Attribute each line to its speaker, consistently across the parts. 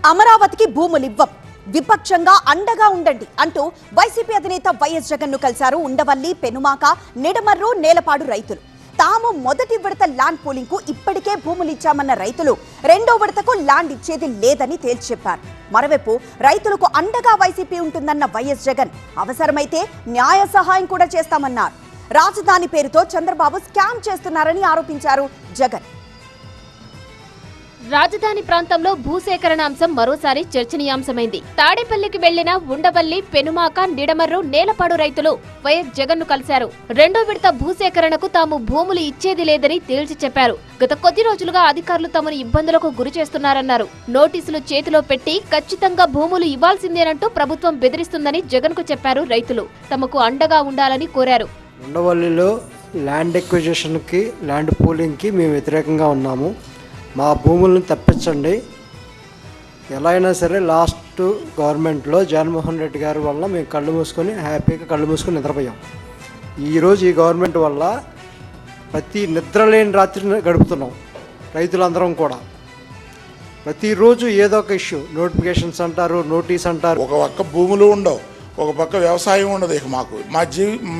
Speaker 1: అమరావతికి భూములివ్వం, విపక్షంగా అండగా ఉండండి అంటూ వైసీపీ అధినేత వైఎస్ జగన్ ను కలిశారు ఉండవల్లి, పెనుమాక, నిడమర్రు, నేలపాడు రైతులు. తాము మొదటి విడత ల్యాండ్ పూలింగ్ కు ఇప్పటికే భూములు ఇచ్చామన్న రైతులు రెండో విడతకు ల్యాండ్ ఇచ్చేది లేదని తేల్చి చెప్పారు. మరోవైపు రైతులకు అండగా వైసీపీ ఉంటుందన్న వైఎస్ జగన్ అవసరమైతే న్యాయ సహాయం కూడా చేస్తామన్నారు. రాజధాని పేరుతో చంద్రబాబు స్కామ్ చేస్తున్నారని ఆరోపించారు జగన్.
Speaker 2: రాజధాని ప్రాంతంలో భూసేకరణ అంశం మరోసారి చర్చనీయాంశమైంది. తాడేపల్లికి వెళ్లిన ఉండవల్లి, పెనుమాక, నిడమర్రు, నేలపాడు రైతులు వైఎస్ జగన్ ను కలిశారు. రెండో విడత భూసేకరణకు తాము భూములు ఇచ్చేది లేదని తేల్చి చెప్పారు. గత కొద్ది రోజులుగా అధికారులు తమను ఇబ్బందులకు గురి చేస్తున్నారన్నారు. నోటీసులు చేతిలో పెట్టి ఖచ్చితంగా భూములు ఇవ్వాల్సిందేనంటూ ప్రభుత్వం బెదిరిస్తుందని జగన్ కు చెప్పారు రైతులు. తమకు అండగా ఉండాలని కోరారు.
Speaker 3: ఉండవల్లిలో ల్యాండ్ ఎక్విజిషన్కి, ల్యాండ్ పూలింగ్కి మేము వ్యతిరేకంగా ఉన్నాము. మా భూములను తప్పించండి. ఎలా అయినా సరే లాస్ట్ గవర్నమెంట్లో జగన్మోహన్ రెడ్డి గారి వల్ల మేము కళ్ళు మూసుకొని హ్యాపీగా కళ్ళు మూసుకొని నిద్రపోయాం. ఈరోజు ఈ గవర్నమెంట్ వల్ల ప్రతి నిద్రలేని రాత్రి గడుపుతున్నాం. రైతులందరం కూడా ప్రతిరోజు ఏదో ఒక ఇష్యూ, నోటిఫికేషన్స్ అంటారు, నోటీస్ అంటారు.
Speaker 4: ఒక పక్క భూములు ఉండవు, ఒక పక్క వ్యవసాయం ఉండదు. ఇక మాకు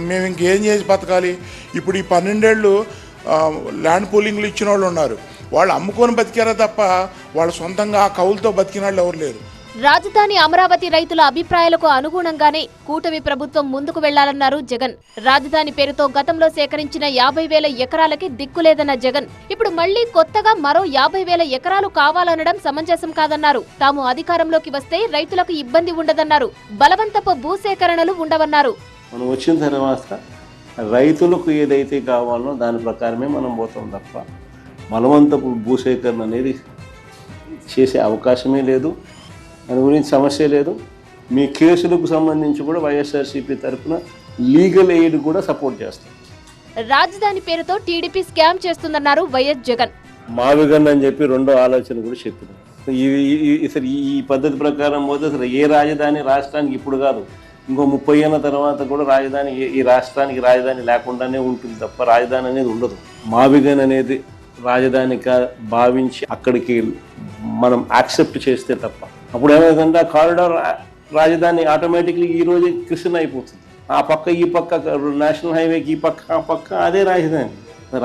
Speaker 4: మేము ఇంకేం చేసి బతకాలి? ఇప్పుడు ఈ 12 ఏళ్ళు ల్యాండ్ పూలింగ్లు ఇచ్చిన వాళ్ళు ఉన్నారు. వాళ్ళు అమ్ముకొని బతికారా తప్ప వాళ్ళ సొంతంగా ఆ కౌలుతో బతికిన వాళ్ళు ఎవరు లేరు.
Speaker 2: రాజధాని అమరావతి రైతుల అభిప్రాయాలకు అనుగుణంగానే కూటమి ప్రభుత్వం ముందుకు వెళ్లాలన్నారు జగన్. రాజధాని పేరుతో గతంలో సేకరించిన 50,000 ఎకరాలకి దిక్కులేదన్న జగన్ ఇప్పుడు మళ్లీ కొత్తగా మరో 50,000 ఎకరాలు కావాలనడం సమంజసం కాదన్నారు. తాము అధికారంలోకి వస్తే రైతులకు ఇబ్బంది ఉండదన్నారు. బలవంతపు భూసేకరణలు ఉండవన్నారు.
Speaker 5: మనం వచ్చిన తర్వాత రైతులకు ఏదైతే కావాలో దాని ప్రకారమే మనం పోతాం తప్ప బలవంతపు భూసేకరణ అనేది చేసే అవకాశమే లేదు. దాని గురించి సమస్య లేదు. మీ కేసులకు సంబంధించి కూడా వైఎస్ఆర్సీపీ తరఫున లీగల్ ఎయిడ్ కూడా సపోర్ట్ చేస్తాం.
Speaker 2: రాజధాని పేరుతో టీడీపీ స్కామ్ చేస్తుందన్నారు వైఎస్ జగన్.
Speaker 5: మావిగన్ అని చెప్పి రెండో ఆలోచన కూడా చెప్పినాం. ఈ పద్ధతి ప్రకారం పోతే అసలు ఏ రాజధాని రాష్ట్రానికి ఇప్పుడు కాదు, ఇంకో 30 ఏళ్ళ తర్వాత కూడా రాజధాని ఈ రాష్ట్రానికి రాజధాని లేకుండానే ఉంటుంది తప్ప రాజధాని అనేది ఉండదు. మావిగన్ అనేది రాజధానిగా భావించి అక్కడికి మనం యాక్సెప్ట్ చేస్తే తప్ప అప్పుడు ఏమైందంటే ఆ కారిడార్ రాజధాని ఆటోమేటిక్లీ ఈ రోజు కృష్ణ అయిపోతుంది. ఆ పక్క ఈ పక్క నేషనల్ హైవేకి ఈ పక్క ఆ పక్క అదే రాజధాని.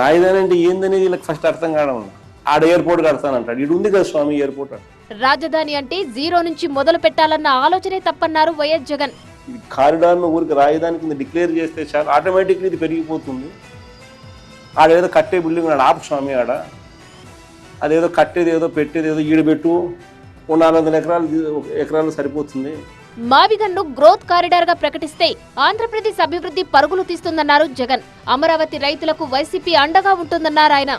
Speaker 5: రాజధాని అంటే ఏందనేది వీళ్ళకి ఫస్ట్ అర్థం కావడం. ఆడ ఎయిర్పోర్ట్ కడతానంటాడు, ఇటు ఉంది కదా స్వామి ఎయిర్పోర్ట్.
Speaker 2: రాజధాని అంటే జీరో నుంచి మొదలు పెట్టాలన్న ఆలోచనే తప్పన్నారు వైఎస్ జగన్.
Speaker 5: ఇది కారిడార్ను ఊరికి రాజధాని కింద డిక్లేర్ చేస్తే చాలు, ఆటోమేటిక్లీ ఇది పెరిగిపోతుంది. ఆడేదో కట్టే బిల్డింగ్ ఆడ ఆపు స్వామి, ఆడ అదేదో కట్టేది ఏదో పెట్టేది ఏదో ఈడబెట్టు 400 ఎకరాలు సరిపోతుంది.
Speaker 2: మావిగన్ను గ్రోత్ కారిడార్ గా ప్రకటిస్తే ఆంధ్రప్రదేశ్ అభివృద్ధి పరుగులు తీస్తుందన్నారు జగన్. అమరావతి రైతులకు వైసీపీ అండగా ఉంటుందన్నారు ఆయన.